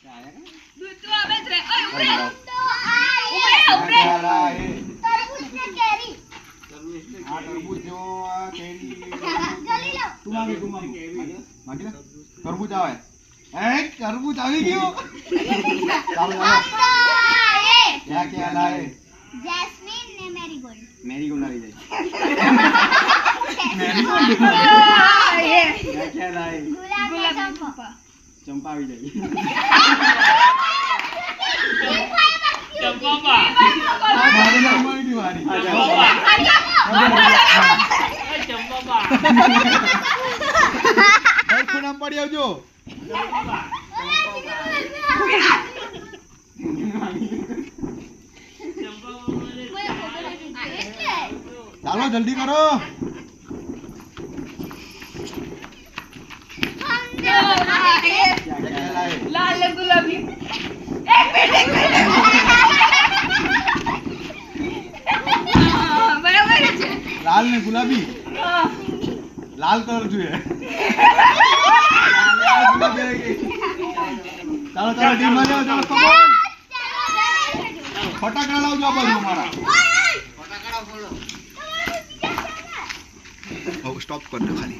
દૂધ તો આવે જ રે. ઓય ઉપરે. તરબૂચ ને કેરી. આ તરબૂચ જો આ કેરી તું માગી લે તરબૂચ આવે તરબૂચ આવી ગયું ચાલો ક્યાં ક્યાં લાવે જેસ્મીન ને મેરીગોલ્ડ. મેરીગોલ્ડ આવી જાય ક્યાં ક્યાં લાવે ગુલાબ ને ચંપા. ચંપા આવી જાય મારી ના મારી વારી હરખું નામ પડી આવજો ચાલો જલ્દી કરો લાલ ને ગુલાબી. બરાબર છે. લાલ ને ગુલાબી હા. લાલ કલર જોઈએ ચાલો ચાલો ટીમ માં જાઓ ચાલો ફટાકડા લાવજો આ બાજુ મારા સ્ટોપ કર દો ખાલી